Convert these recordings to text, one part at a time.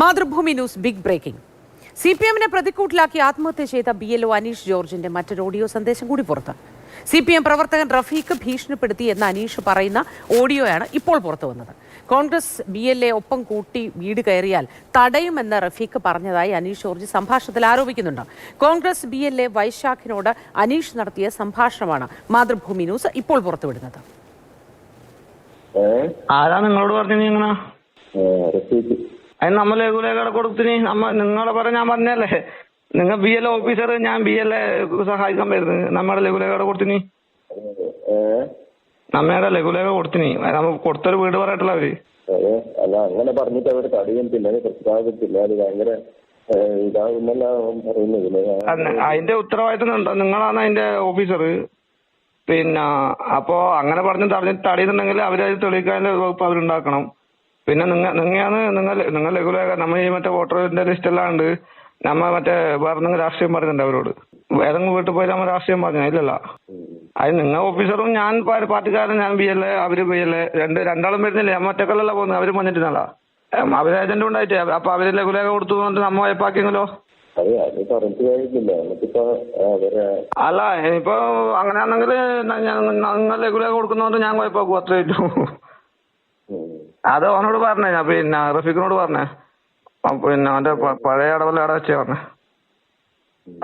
Mathrubhumi news big breaking. CPM-നെ പ്രതിക്കൂട്ടിലാക്കി ആത്മഹത്യ ചെയ്ത BLO അനീഷ് ജോർജിന്റെ മറ്റൊരു ഓഡിയോ സന്ദേശം കൂടി പുറത്ത്. CPM പ്രവർത്തകൻ റഫീഖ് ഭീഷണിപ്പെടുത്തി എന്ന് അനീഷ് പറയുന്ന ഓഡിയോയാണ് ഇപ്പോൾ പുറത്തു വന്നത്. കോൺഗ്രസ് BLA ഒപ്പം കൂട്ടി വീട് കയറിയാൽ തടയുമെന്ന് റഫീഖ് പറഞ്ഞതായി അനീഷ് ജോർജ് സംഭാഷണത്തിൽ ആരോപിക്കുന്നുണ്ട്. കോൺഗ്രസ് BLA വൈശാഖിനോട് അനീഷ് നടത്തിയ സംഭാഷണമാണ് മാതൃഭൂമി ന്യൂസ് ഇപ്പോൾ പുറത്തുവിടുന്നത്. ആരാ നിങ്ങളോട് പറഞ്ഞു? അതിന് നമ്മൾ ലഘുലേഖ കൊടുത്തിന് നിങ്ങളെ പറഞ്ഞ ഞാൻ പറഞ്ഞല്ലേ, നിങ്ങൾ BLA ഓഫീസർ, ഞാൻ BLA സഹായിക്കാൻ വരുന്നത്. നമ്മുടെ ലഘുലേഖ കൊടുത്തിന്, നമ്മയുടെ ലഘുലേഖ കൊടുത്തിന്. കൊടുത്തൊരു വീട് പറയട്ടല്ലോ അവര്. അല്ല, അങ്ങനെ പറഞ്ഞിട്ട് അവര് തടയും, പിന്നെ പ്രസ്താവിച്ചില്ല. അത് ഭയങ്കര ഇതാകുന്നല്ല പറയുന്നത്. അതിന്റെ ഉത്തരവാദിത്തം നിങ്ങളാണ് അതിന്റെ ഓഫീസർ. പിന്നെ അപ്പോ അങ്ങനെ പറഞ്ഞ് തടയുന്നുണ്ടെങ്കിൽ അവരത് തെളിയിക്കാൻ വകുപ്പ് അവരുണ്ടാക്കണം. പിന്നെ നിങ്ങൾ ലഘുലേഖ നമ്മൾ ഈ മറ്റേ വോട്ടറിന്റെ ലിസ്റ്റെല്ലാം ഉണ്ട്. നമ്മ മറ്റേ വേറെ രാഷ്ട്രീയം പറയുന്നുണ്ട് അവരോട്. ഏതെങ്കിലും വീട്ടിൽ പോയി നമ്മൾ രാഷ്ട്രീയം പറഞ്ഞ ഇല്ലല്ലോ. അത് നിങ്ങൾ ഓഫീസറും ഞാൻ പാർട്ടിക്കാരൻ, ഞാൻ BLA, അവര് BLA, രണ്ടാളും വരുന്നില്ലേ. നമ്മ ഒറ്റക്കല്ലല്ല പോകുന്നത്, അവര് വന്നിട്ടില്ല. അവര് ഏജന്റ് ഉണ്ടായിട്ട് അപ്പൊ അവര് ലഘുലേഖ കൊടുത്തു നമ്മ വായ്പാക്കിയെങ്കിലോ? അല്ല, ഇനിയിപ്പോ അങ്ങനെയാണെങ്കിൽ നിങ്ങൾ ലഘുലേഖ കൊടുക്കുന്നതുകൊണ്ട് ഞാൻ വായ്പാക്കും, അത്രേ ഉള്ളൂ. അത് അവനോട് പറഞ്ഞേ, പിന്നെ റഫീഖിനോട് പറഞ്ഞേ. പിന്നെ അവന്റെ പഴയ ഇടവല്ല അവിടെ വെച്ചേ പറഞ്ഞേ.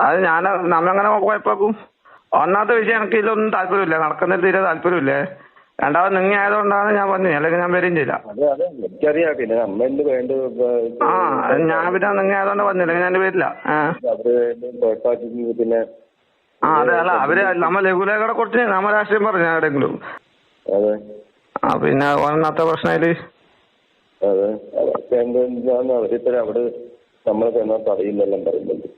അത് നമ്മങ്ങനെ വായ്പാക്കും. ഒന്നാമത്തെ വിഷയം എനിക്ക് ഇതിലൊന്നും താല്പര്യമില്ല, നടക്കുന്നതിൽ തീരെ താല്പര്യമില്ലേ. രണ്ടാമത് നിങ്ങൾ ആയതുകൊണ്ടാണ് ഞാൻ പറഞ്ഞത്, അല്ലെങ്കിൽ ഞാൻ വരികയും ചെയ്യില്ല. ഞാൻ പിന്നെ നിങ്ങൾ ആയതുകൊണ്ട് പറഞ്ഞില്ല, ഞാൻ വരില്ല. അതെ, അല്ല അവര് നമ്മ ലഘുലേഖയുടെ കൊടുത്ത് നമ്മ രാഷ്ട്രീയം പറഞ്ഞു എവിടെയെങ്കിലും. പിന്നെ ഒന്നാമത്തെ പ്രശ്നയില് അവരിപ്പോ അവിടെ നമ്മളെ തടയുന്നെല്ലാം പറയുന്നുണ്ട്.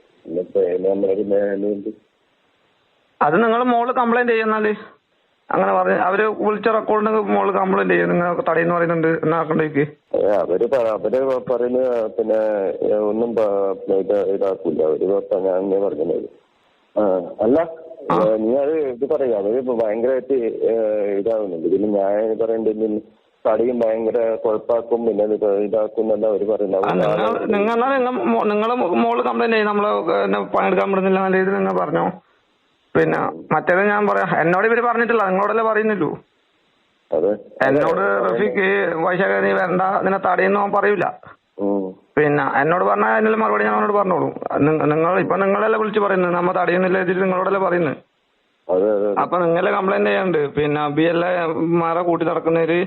അത് നിങ്ങൾ മോള് കംപ്ലൈന്റ് ചെയ്യുന്നാല് അങ്ങനെ പറഞ്ഞു. അവര് വിളിച്ച റെക്കോർഡിന് മോള് കംപ്ലൈന്റ് ചെയ്യും, നിങ്ങൾ തടയുന്നു പറയുന്നുണ്ട് എന്നാക്കണ്ടേക്ക്. അവര് പറയുന്ന പിന്നെ ഒന്നും ഇതാക്കൂല. അവര് ഞാൻ പറഞ്ഞത് അല്ല, നീ അത് ഇത് പറയാ. അവര് ഭയങ്കരമായിട്ട് ഇതാവുന്നുണ്ട്. പിന്നെ ഞാൻ പറയേണ്ടത് തടിയും ഭയങ്കര കുഴപ്പാക്കും, പിന്നെ ഇതാക്കും എന്നല്ല അവര് പറയുന്നത്. നിങ്ങളെ മോള് കംപ്ലൈന്റ് ചെയ്യും, നമ്മളെ പണിയെടുക്കാൻ പറ്റുന്നില്ല നല്ല രീതിയിൽ നിങ്ങൾ പറഞ്ഞോ. പിന്നെ മറ്റേത് ഞാൻ പറയാം, എന്നോട് ഇവര് പറഞ്ഞിട്ടില്ല, നിങ്ങളോടല്ലേ പറയുന്നില്ലൂ. എന്നോട് റഫീഖ് വൈശാഖ നീ വരണ്ട, നിന്നെ തടയുന്നു പറയൂല. പിന്നെ എന്നോട് പറഞ്ഞാൽ അതിനുള്ള മറുപടി ഞാൻ അവനോട് പറഞ്ഞോളൂ. നിങ്ങളല്ലേ വിളിച്ച് പറയുന്നത്, നമ്മ തടയുന്നില്ല ഇതിൽ നിങ്ങളോടല്ലേ പറയുന്നത്. അപ്പൊ നിങ്ങളെ കംപ്ലൈന്റ് ചെയ്യാണ്ട്, പിന്നെ BLA മാരെ കൂട്ടി നടക്കുന്നവര്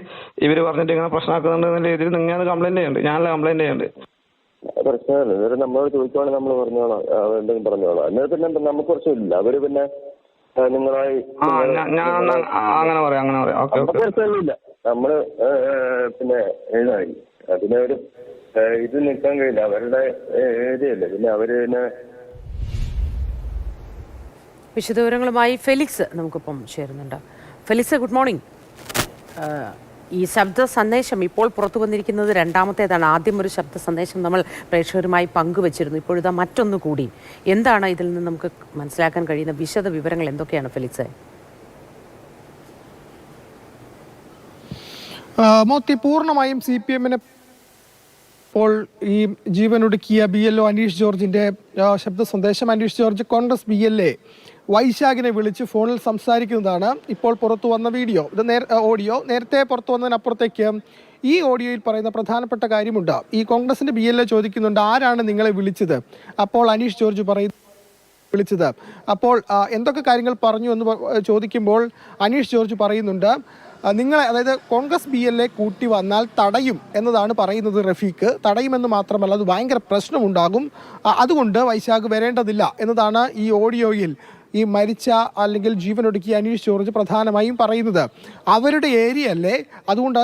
ഇവര് പറഞ്ഞിട്ട് ഇങ്ങനെ പ്രശ്നമാക്കുന്നുണ്ട് രീതിയിൽ നിങ്ങൾ കംപ്ലൈന്റ് ചെയ്യണ്ട്, ഞാനല്ലേ കംപ്ലൈന്റ് ചെയ്യണ്ട്. പ്രശ്നമല്ല, നമ്മളോട് ചോദിക്കുവാണെങ്കിൽ നമ്മള് പറഞ്ഞോളാം, എന്തെങ്കിലും പറഞ്ഞോളാം. എന്നാൽ പിന്നെ നമുക്ക് പ്രശ്നമില്ല. അവര് പിന്നെ നിങ്ങളായി അങ്ങനെ പറയാം. പ്രശ്നമില്ല. നമ്മള് പിന്നെ എഴുതായി അതിനൊരു ഇത് നിൽക്കാൻ കഴിയില്ല, അവരുടെ ഏരിയല്ലേ. പിന്നെ അവര് പിന്നെ വിശദവിവരങ്ങളുമായി ഫെലിക്സ് നമുക്കിപ്പം ചേരുന്നുണ്ട്. Felix, good morning. ഈ ശബ്ദ സന്ദേശം ഇപ്പോൾ പുറത്തു വന്നിരിക്കുന്നത് രണ്ടാമത്തേതാണ്. ആദ്യം ഒരു ശബ്ദ സന്ദേശം നമ്മൾ പ്രേക്ഷകരുമായി പങ്കുവച്ചിരുന്നു, ഇപ്പോഴിതാ മറ്റൊന്നു കൂടി. എന്താണ് ഇതിൽ നിന്ന് നമുക്ക് മനസ്സിലാക്കാൻ കഴിയുന്ന വിശദ വിവരങ്ങൾ എന്തൊക്കെയാണ് ഫെലിക്സ്? മോത്തി, പൂർണ്ണമായും CPM-നെ ഇപ്പോൾ ഈ ജീവനൊടുക്കിയ BLO അനീഷ് ജോർജിന്റെ ശബ്ദ സന്ദേശം, അനീഷ് ജോർജ് കോൺഗ്രസ് BLA വൈശാഖിനെ വിളിച്ച് ഫോണിൽ സംസാരിക്കുന്നതാണ് ഇപ്പോൾ പുറത്തു വന്ന വീഡിയോ. ഇത് ഓഡിയോ നേരത്തെ പുറത്തു വന്നതിനപ്പുറത്തേക്ക് ഈ ഓഡിയോയിൽ പറയുന്ന പ്രധാനപ്പെട്ട കാര്യമുണ്ട്. ഈ കോൺഗ്രസിന്റെ BLA ചോദിക്കുന്നുണ്ട്, ആരാണ് നിങ്ങളെ വിളിച്ചത്? അപ്പോൾ അനീഷ് ജോർജ് വിളിച്ചത്. അപ്പോൾ എന്തൊക്കെ കാര്യങ്ങൾ പറഞ്ഞു എന്ന് ചോദിക്കുമ്പോൾ അനീഷ് ജോർജ് പറയുന്നുണ്ട്, നിങ്ങളെ, അതായത് കോൺഗ്രസ് BLA കൂട്ടി വന്നാൽ തടയും എന്നതാണ് പറയുന്നത് റഫീഖ്. തടയുമെന്ന് മാത്രമല്ല, അത് ഭയങ്കര പ്രശ്നമുണ്ടാകും, അതുകൊണ്ട് വൈശാഖ് വരേണ്ടതില്ല എന്നതാണ് ഈ ഓഡിയോയിൽ ഈ മരിച്ച അല്ലെങ്കിൽ ജീവനൊടുക്കിയ അനീഷ് ജോർജ് പ്രധാനമായും പറയുന്നത്. അവരുടെ ഏരിയ അല്ലേ, അതുകൊണ്ട്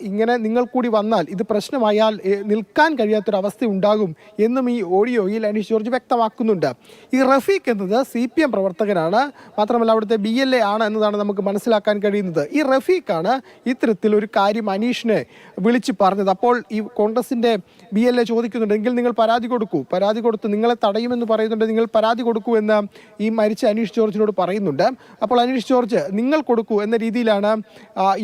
ഇങ്ങനെ നിങ്ങൾ കൂടി വന്നാൽ ഇത് പ്രശ്നമായാൽ നിൽക്കാൻ കഴിയാത്തൊരവസ്ഥ ഉണ്ടാകും എന്നും ഈ ഓഡിയോയിൽ അനീഷ് ജോർജ് വ്യക്തമാക്കുന്നുണ്ട്. ഈ റഫീഖ് എന്നത് CPM പ്രവർത്തകനാണ്, മാത്രമല്ല അവിടുത്തെ BLA ആണ് എന്നതാണ് നമുക്ക് മനസ്സിലാക്കാൻ കഴിയുന്നത്. ഈ റഫീഖാണ് ഇത്തരത്തിൽ ഒരു കാര്യം അനീഷിനെ വിളിച്ച് പറഞ്ഞത്. അപ്പോൾ ഈ കോൺഗ്രസിൻ്റെ BLA ചോദിക്കുന്നുണ്ട്, എങ്കിൽ നിങ്ങൾ പരാതി കൊടുക്കൂ, പരാതി കൊടുത്ത് നിങ്ങളെ തടയുമെന്ന് പറയുന്നുണ്ട്, നിങ്ങൾ പരാതി കൊടുക്കൂ എന്ന് ഈ മരിച്ച അനീഷ് ജോർജിനോട് പറയുന്നുണ്ട്. അപ്പോൾ അനീഷ് ജോർജ് നിങ്ങൾ കൊടുക്കൂ എന്ന രീതിയിലാണ്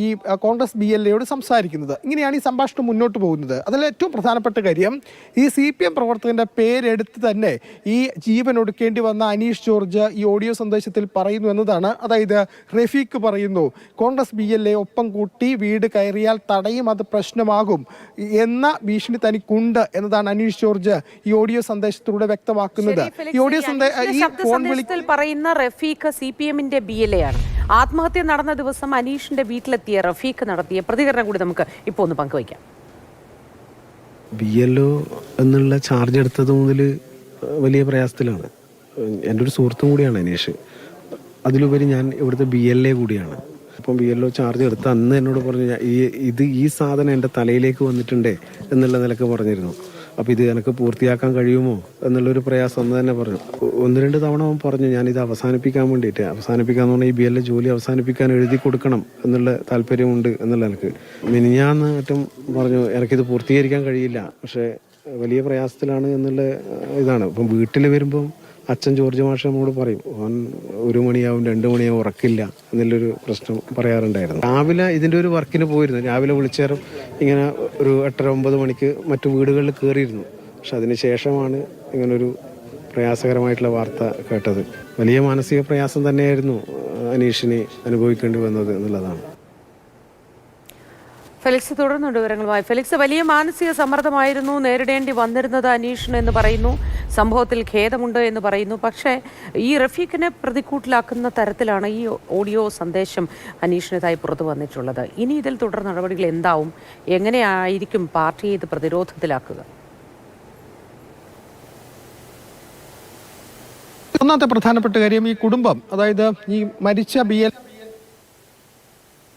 ഈ കോൺഗ്രസ് BLAയോട് സംസാരിക്കുന്നത്. ഇങ്ങനെയാണ് ഈ സംഭാഷണം മുന്നോട്ട് പോകുന്നത്. അതിൽ ഏറ്റവും പ്രധാനപ്പെട്ട കാര്യം ഈ CPM പ്രവർത്തകന്റെ പേരെടുത്ത് തന്നെ ഈ ജീവൻ ഒടുക്കേണ്ടി വന്ന അനീഷ് ജോർജ് ഈ ഓഡിയോ സന്ദേശത്തിൽ പറയുന്നു എന്നതാണ്. അതായത് റഫീഖ് പറയുന്നു കോൺഗ്രസ് BLA ഒപ്പം കൂട്ടി വീട് കയറിയാൽ തടയും, അത് പ്രശ്നമാകും എന്ന ഭീഷണി തനിക്കുണ്ട് എന്നതാണ് അനീഷ് ജോർജ് ഈ ഓഡിയോ സന്ദേശത്തിലൂടെ വ്യക്തമാക്കുന്നത്. ഈ ഓഡിയോ സന്ദേശത്തിൽ പറയുന്ന റഫീഖ് CPMന്റെ BLA ആണ്. ആത്മഹത്യ നടന്ന ദിവസം അനീഷിന്റെ വീട്ടിലെത്തിയ റഫീഖ് നടത്തിയ പ്രതികരണം കൂടി നമുക്ക് ഇപ്പോൾ ഒന്ന് പങ്കുവയ്ക്കാം. BLO എന്നുള്ള ചാർജ് എടുത്തത് മുതൽ വലിയ പ്രയാസത്തിലാണ്. എൻ്റെ ഒരു സുഹൃത്തും കൂടിയാണ് അനീഷ്. അതിലുപരി ഞാൻ ഇവിടുത്തെ BLA കൂടിയാണ്. അപ്പം BLO ചാർജ് എടുത്ത അന്ന് എന്നോട് പറഞ്ഞു ഈ സാധനം എൻ്റെ തലയിലേക്ക് വന്നിട്ടുണ്ടേ എന്നുള്ള നിലക്ക് പറഞ്ഞിരുന്നു. അപ്പോൾ ഇത് എനിക്ക് പൂർത്തിയാക്കാൻ കഴിയുമോ എന്നുള്ളൊരു പ്രയാസം അന്ന് തന്നെ പറഞ്ഞു. 1-2 തവണ അവൻ പറഞ്ഞു ഞാനിത് അവസാനിപ്പിക്കാന്ന് പറഞ്ഞാൽ ഈ BLA ജോലി അവസാനിപ്പിക്കാൻ എഴുതി കൊടുക്കണം എന്നുള്ള താല്പര്യമുണ്ട് എന്നുള്ള എനിക്ക്. മിനിഞ്ഞാന്ന് മറ്റും പറഞ്ഞു എനിക്കിത് പൂർത്തീകരിക്കാൻ കഴിയില്ല, പക്ഷേ വലിയ പ്രയാസത്തിലാണ് എന്നുള്ള ഇതാണ്. ഇപ്പം വീട്ടിൽ വരുമ്പം അച്ഛൻ ജോർജ് മാഷ് നമ്മോട് പറയും 1 മണിയാവും 2 മണിയാവും ഉറക്കില്ല എന്നുള്ളൊരു പ്രശ്നം പറയാറുണ്ടായിരുന്നു. രാവിലെ ഇതിൻ്റെ ഒരു വർക്കിന് പോയിരുന്നു. രാവിലെ വിളിച്ചേരം ഇങ്ങനെ ഒരു 8-9 മണിക്ക് മറ്റു വീടുകളിൽ കയറിയിരുന്നു. പക്ഷെ അതിന് ശേഷമാണ് ഇങ്ങനൊരു പ്രയാസകരമായിട്ടുള്ള വാർത്ത കേട്ടത്. വലിയ മാനസിക പ്രയാസം തന്നെയായിരുന്നു അനീഷിനെ അനുഭവിക്കേണ്ടി വന്നത് എന്നുള്ളതാണ്. ഫെലിക്സ് തുടർന്നുണ്ട് വിവരങ്ങളുമായി. ഫെലിക്സ്, വലിയ മാനസിക സമ്മർദ്ദമായിരുന്നു നേരിടേണ്ടി വന്നിരുന്നത് അനീഷിന് എന്ന് പറയുന്നു. സംഭവത്തിൽ ഖേദമുണ്ട് എന്ന് പറയുന്നു. പക്ഷേ ഈ റഫീഖിനെ പ്രതിക്കൂട്ടിലാക്കുന്ന തരത്തിലാണ് ഈ ഓഡിയോ സന്ദേശം അനീഷിനെതിരായി പുറത്തു വന്നിട്ടുള്ളത്. ഇനി ഇതിൽ തുടർ നടപടികൾ എന്താവും? എങ്ങനെയായിരിക്കും പാർട്ടിയെ ഇത് പ്രതിരോധത്തിലാക്കുക? ഒന്നാമത്തെ പ്രധാനപ്പെട്ട കാര്യം ഈ കുടുംബം, അതായത് ഈ മരിച്ച BLA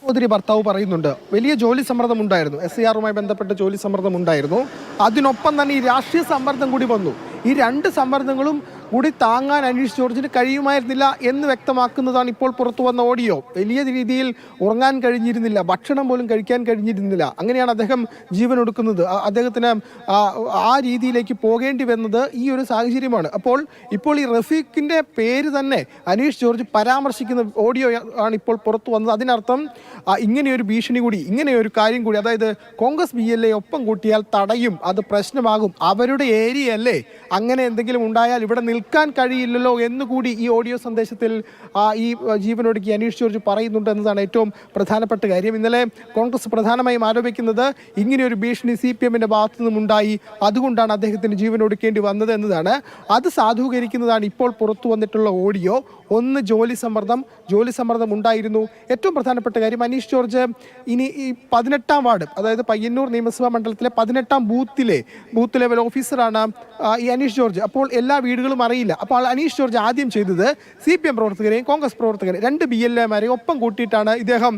സഹോദരി ഭർത്താവ് പറയുന്നുണ്ട് വലിയ ജോലി സമ്മർദ്ദം ഉണ്ടായിരുന്നു, SIRുമായി ബന്ധപ്പെട്ട ജോലി സമ്മർദ്ദം ഉണ്ടായിരുന്നു. അതിനൊപ്പം തന്നെ ഈ രാഷ്ട്രീയ സമ്മർദ്ദം കൂടി വന്നു. ഈ 2 സമ്മർദ്ദങ്ങളും കൂടി താങ്ങാൻ അനീഷ് ജോർജിന് കഴിയുമായിരുന്നില്ല എന്ന് വ്യക്തമാക്കുന്നതാണ് ഇപ്പോൾ പുറത്തു വന്ന ഓഡിയോ. വലിയ രീതിയിൽ ഉറങ്ങാൻ കഴിഞ്ഞിരുന്നില്ല, ഭക്ഷണം പോലും കഴിക്കാൻ കഴിഞ്ഞിരുന്നില്ല. അങ്ങനെയാണ് അദ്ദേഹം ജീവൻ ഒടുക്കുന്നത്. അദ്ദേഹത്തിന് ആ രീതിയിലേക്ക് പോകേണ്ടി വന്നത് ഈ ഒരു സാഹചര്യമാണ്. ഇപ്പോൾ ഈ റഫീഖിൻ്റെ പേര് തന്നെ അനീഷ് ജോർജ് പരാമർശിക്കുന്ന ഓഡിയോ ആണ് ഇപ്പോൾ പുറത്തു വന്നത്. അതിനർത്ഥം ഇങ്ങനെയൊരു ഭീഷണി കൂടി, ഇങ്ങനെയൊരു കാര്യം കൂടി, അതായത് കോൺഗ്രസ് BLA ഒപ്പം കൂട്ടിയാൽ തടയും, അത് പ്രശ്നമാകും, അവരുടെ ഏരിയ അല്ലേ, അങ്ങനെ എന്തെങ്കിലും ഉണ്ടായാൽ ഇവിടെ നിൽക്കാൻ കഴിയില്ലല്ലോ എന്നുകൂടി ഈ ഓഡിയോ സന്ദേശത്തിൽ ഈ ജീവനൊടുക്കി അനീഷ് ജോർജ് പറയുന്നുണ്ട് എന്നതാണ് ഏറ്റവും പ്രധാനപ്പെട്ട കാര്യം. ഇന്നലെ കോൺഗ്രസ് പ്രധാനമായും ആരോപിക്കുന്നത് ഇങ്ങനെയൊരു ഭീഷണി CPMന്റെ ഭാഗത്തു നിന്നുമുണ്ടായി, അതുകൊണ്ടാണ് അദ്ദേഹത്തിന് ജീവനൊടുക്കേണ്ടി വന്നത് എന്നതാണ്. അത് സാധൂകരിക്കുന്നതാണ് ഇപ്പോൾ പുറത്തു വന്നിട്ടുള്ള ഓഡിയോ. ഒന്ന് ജോലി സമ്മർദ്ദം ഉണ്ടായിരുന്നു. ഏറ്റവും പ്രധാനപ്പെട്ട കാര്യം അനീഷ് ജോർജ് ഇനി ഈ 18ാം വാർഡ്, അതായത് പയ്യന്നൂർ നിയമസഭാ മണ്ഡലത്തിലെ 18ാം ബൂത്ത് ലെവൽ ഓഫീസറാണ് ഈ അനീഷ് ജോർജ്. അപ്പോൾ എല്ലാ വീടുകളും അറിയില്ല. അപ്പോൾ അനീഷ് ജോർജ് ആദ്യം ചെയ്തത് CPM പ്രവർത്തകരെയും കോൺഗ്രസ് പ്രവർത്തകരെയും 2 BLAമാരെയും ഒപ്പം കൂട്ടിയിട്ടാണ് ഇദ്ദേഹം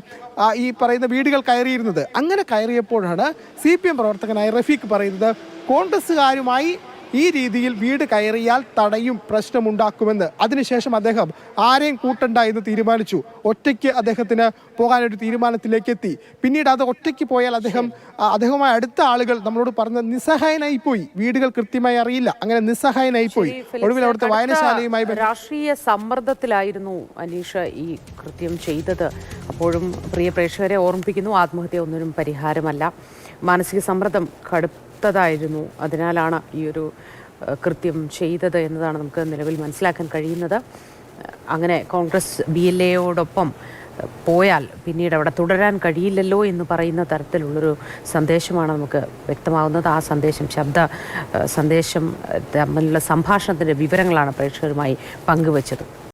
ഈ പറയുന്ന വീടുകൾ കയറിയിരുന്നത്. അങ്ങനെ കയറിയപ്പോഴാണ് CPM പ്രവർത്തകനായ റഫീഖ് പറയുന്നത് കോൺഗ്രസ്സുകാരുമായി ഈ രീതിയിൽ വീട് കയറിയാൽ തടയും, പ്രശ്നമുണ്ടാക്കുമെന്ന്. അതിനുശേഷം അദ്ദേഹം ആരെയും കൂട്ടണ്ട എന്ന് തീരുമാനിച്ചു. ഒറ്റയ്ക്ക് അദ്ദേഹത്തിന് പോകാനൊരു തീരുമാനത്തിലേക്ക് എത്തി. പിന്നീട് അത് ഒറ്റയ്ക്ക് പോയാൽ അദ്ദേഹവുമായി അടുത്ത ആളുകൾ നമ്മളോട് പറഞ്ഞ നിസ്സഹായനായിപ്പോയി, വീടുകൾ കൃത്യമായി അറിയില്ല, അങ്ങനെ നിസ്സഹായനായിപ്പോയി. ഒടുവിൽ അവിടുത്തെ വായനശാലയുമായി രാഷ്ട്രീയ സമ്മർദ്ദത്തിലായിരുന്നു അനീഷ് ഈ കൃത്യം ചെയ്തത്. അപ്പോഴും പ്രിയ പ്രേക്ഷകരെ ഓർമ്മിപ്പിക്കുന്നു, ആത്മഹത്യ ഒന്നിനും പരിഹാരമല്ല. മാനസിക സമ്മർദ്ദം കടുത്തതായിരുന്നു, അതിനാലാണ് ഈ ഒരു കൃത്യം ചെയ്തത് എന്നതാണ് നമുക്ക് നിലവിൽ മനസ്സിലാക്കാൻ കഴിയുന്നത്. അങ്ങനെ കോൺഗ്രസ് BLAയോടൊപ്പം പോയാൽ പിന്നീട് അവിടെ തുടരാൻ കഴിയില്ലല്ലോ എന്ന് പറയുന്ന തരത്തിലുള്ളൊരു സന്ദേശമാണ് നമുക്ക് വ്യക്തമാകുന്നത്. ആ സന്ദേശം, ശബ്ദ സന്ദേശം തമ്മിലുള്ള സംഭാഷണത്തിൻ്റെ വിവരങ്ങളാണ് പ്രേക്ഷകരുമായി പങ്കുവച്ചത്.